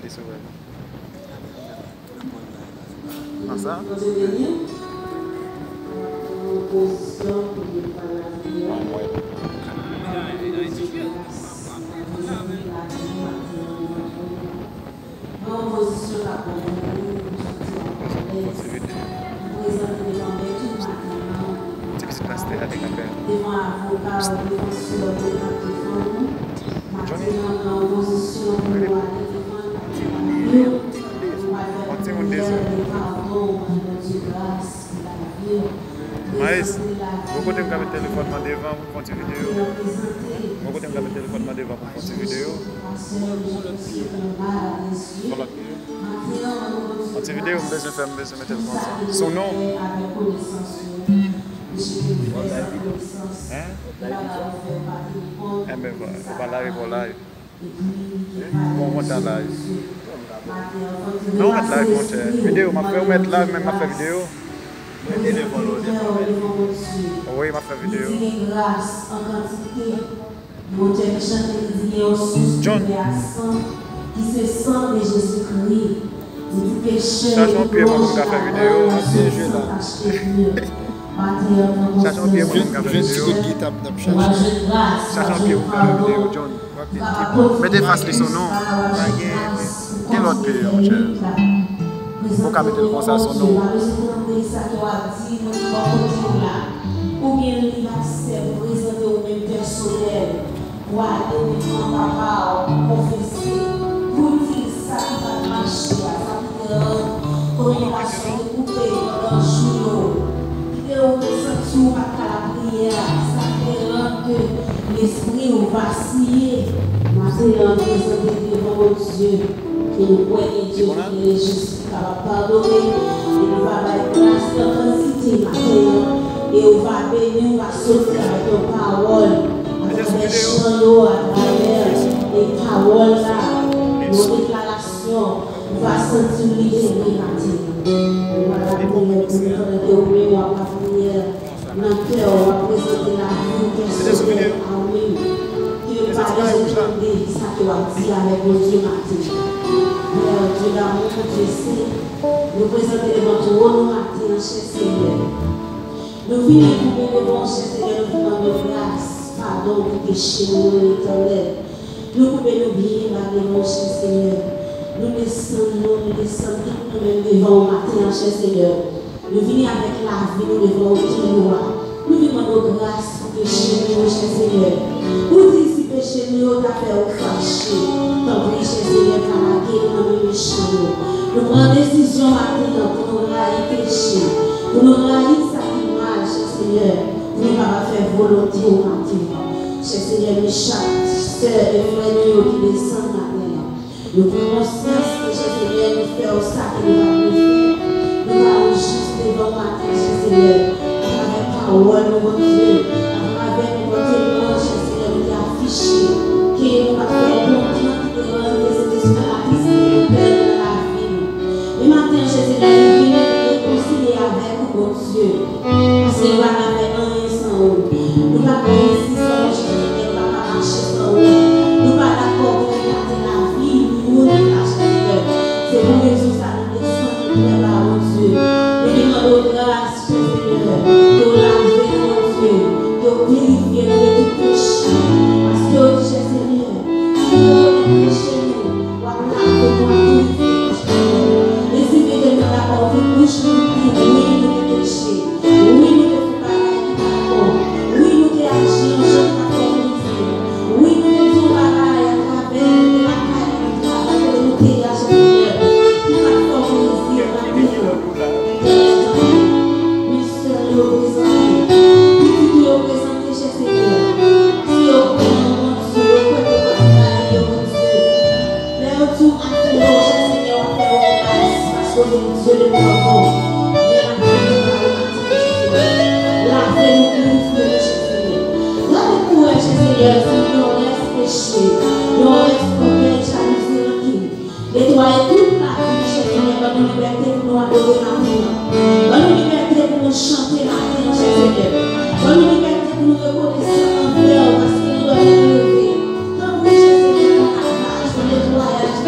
qui sont ah ça? Mas, vou botar um cabelo telefone para devant pour prendre une vidéo. Vou botar um cabelo telefone para devant pour prendre une vidéo. Voilà. Prendre une vidéo, je vais mettre le nom. Son nom? Hein? Eh bien, on va live au live. Bon, on va live. Non, on va live, mon cher. Vidéo, on va mettre live, même ma vidéo. Oui, ma fait vidéo. John. Charge un pied pour nous faire vidéo. Charge un pied pour nous faire vidéo. Charge un pied pour faire vidéo, John. Mettez face son nom. Quel autre pied, mon cher? Pour qu'on mette comme ça son nom. Ou bien il va se présenter au même personnel pour aller devant papa, confesser, pour dire ça qui va marcher, ça qui est corrélation coupée dans le jour, qui est au sens à la prière, ça fait que l'esprit vacille, mais c'est un présenter devant Dieu, que nous croyons Dieu qui est juste capable de pardonner, et nous va avoir grâce d'intensité maintenant. Et on va bénir, on va sauter avec nos paroles, avec les chants, à travers les paroles là, nos déclarations, on va sentir libéré maintenant. On va la prière pour nous donner la prière. Dans le cœur, on va présenter la vie personnelle en nous. Qui ne pas rejeter ça qui va dire avec nos Dieu matin. Père Dieu d'amour, Dieu sait, nous présentons devant toi nous matin, cher Seigneur. Nous venons pour devant cher Seigneur, nous demandons de grâce, pardon pour péché, nous l'éternel. Nous pouvons nous bien devant cher Seigneur. Nous descendons nous-mêmes devant le matin, cher Seigneur. Nous venons avec la vie, nous devant Dieu. Nous demandons grâce pour péché, nous, cher Seigneur. Pour dire si péché nous a fait au fâché, tant pis, cher Seigneur, car la guerre dans le méchant. Nous prenons décision maintenant pour nous railler péché, pour nous railler ça. Seigneur, nous allons faire volonté au matin. Cher Seigneur, mes chaque sœur et frère qui descendent maintenant. Nous prenons conscience que, cher Seigneur, nous faisons ça que nous allons faire. Nous allons juste devant le matin, cher Seigneur, avec parole, mon Dieu, avec mon témoin, cher Seigneur, nous affiché que nous allons faire longtemps que nous allons faire cet esprit à Christ dans la vie. Le matin, cher Seigneur, nous venons nous réconcilier avec mon Dieu. Parce que nous allons faire un sans eau. Nous ne pouvons pas ici sans Jésus, nous ne pouvons pas marcher sans eau. Nous ne pouvons pas d'accord pour regarder la vie, nous ne pouvons pas Seigneur. C'est pour Jésus, ça nous descend, nous ne pas mon Dieu. Nous demandons grâce, Seigneur, de laver mon Dieu, de purifier de tout péché. Parce que, cher Seigneur, si nous avons péché, nous allons laver pour purifier, Seigneur. Les immédiats de la porte, nous bouche, nous purifier, oui, nous de péché. Oui, nous te faisons bagaille qui d'accord. Oui, nous te agissons, je t'accorde. Oui, nous te faisons bagaille à travers la caille du travail que nous te agissons. Qui t'accorde les yeux, la vie. Monsieur, nous représentons. Qui nous représentons, cher Seigneur. Si au point, mon Dieu, au point de bagaille, mon Dieu. Les retours à tout, cher Seigneur, on fait au grâce. Parce que Dieu le pardon. Seigneur, si nous reste péché, nous reste combien de jalousie. Nettoyez toute la vie, Seigneur, donne-nous liberté pour nous adorer maintenant. Donne-nous liberté pour nous chanter maintenant, Seigneur. Donne-nous liberté pour nous reconnaître envers parce que nous devons nous lever. Donne-nous, Seigneur, pour la grâce, pour le nettoyage.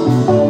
Amen.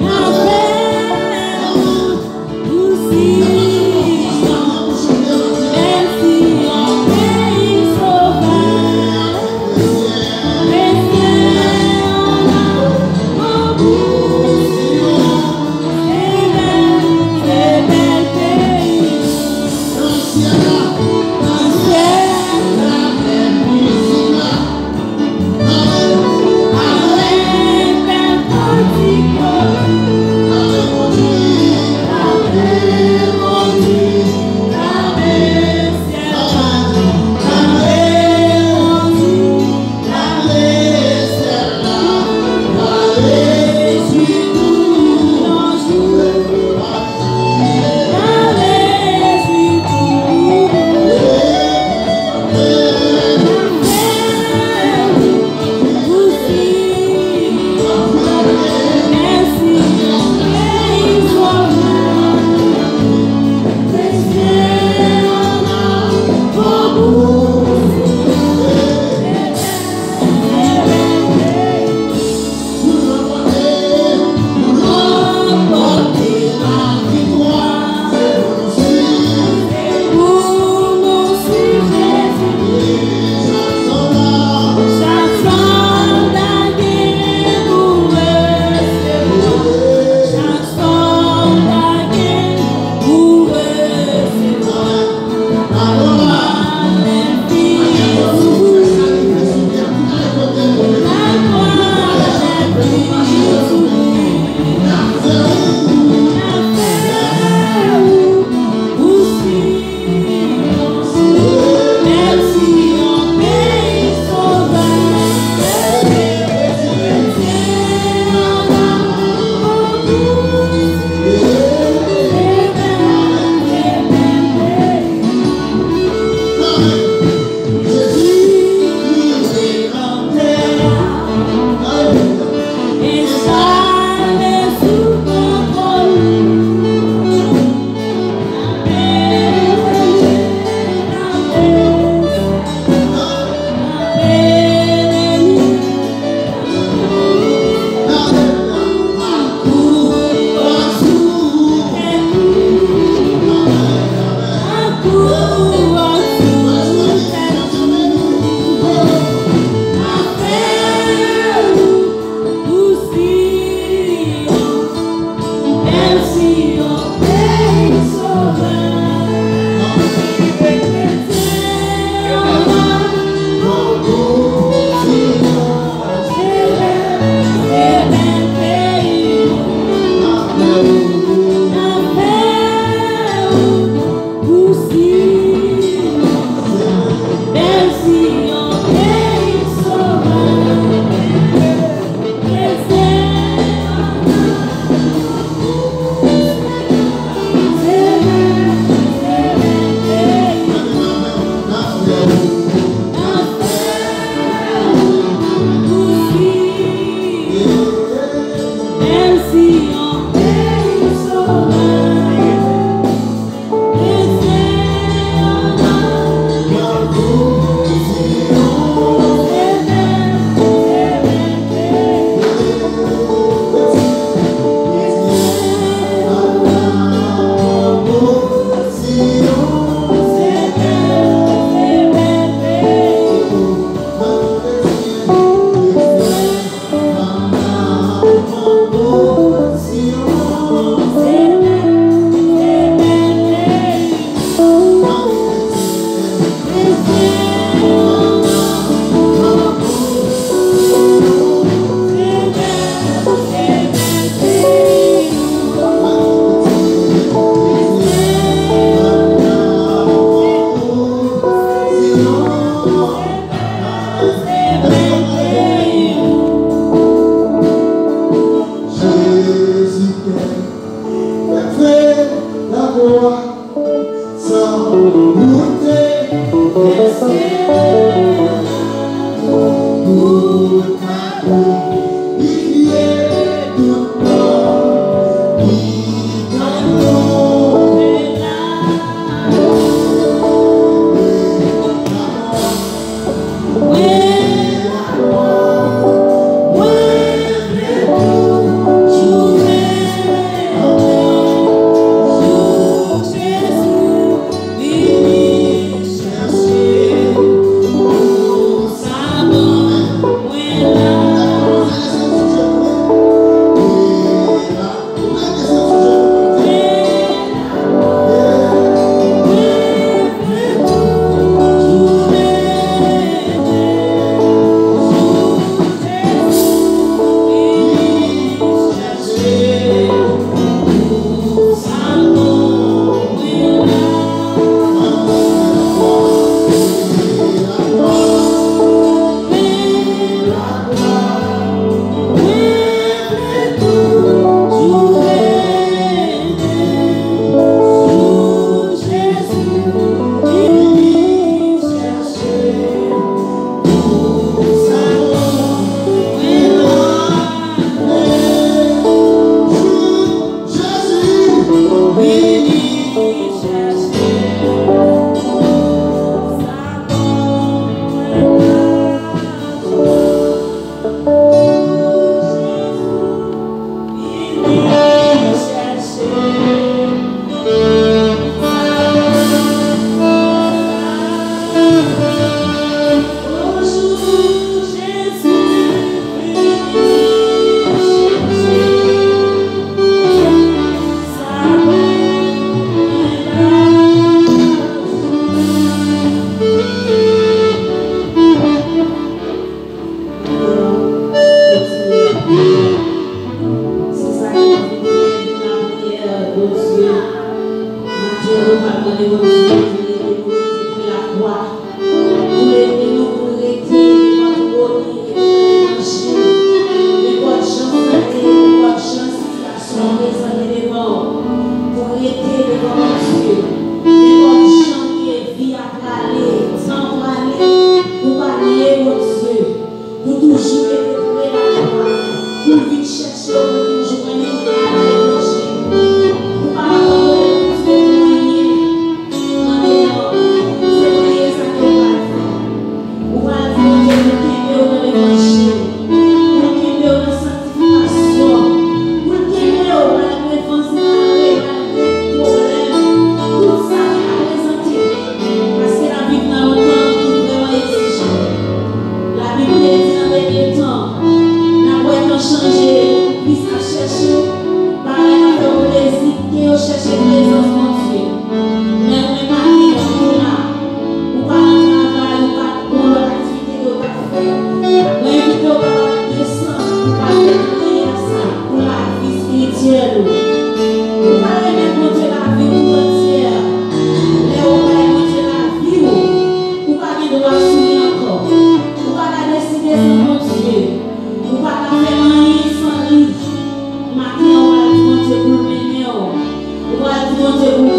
Dieu pour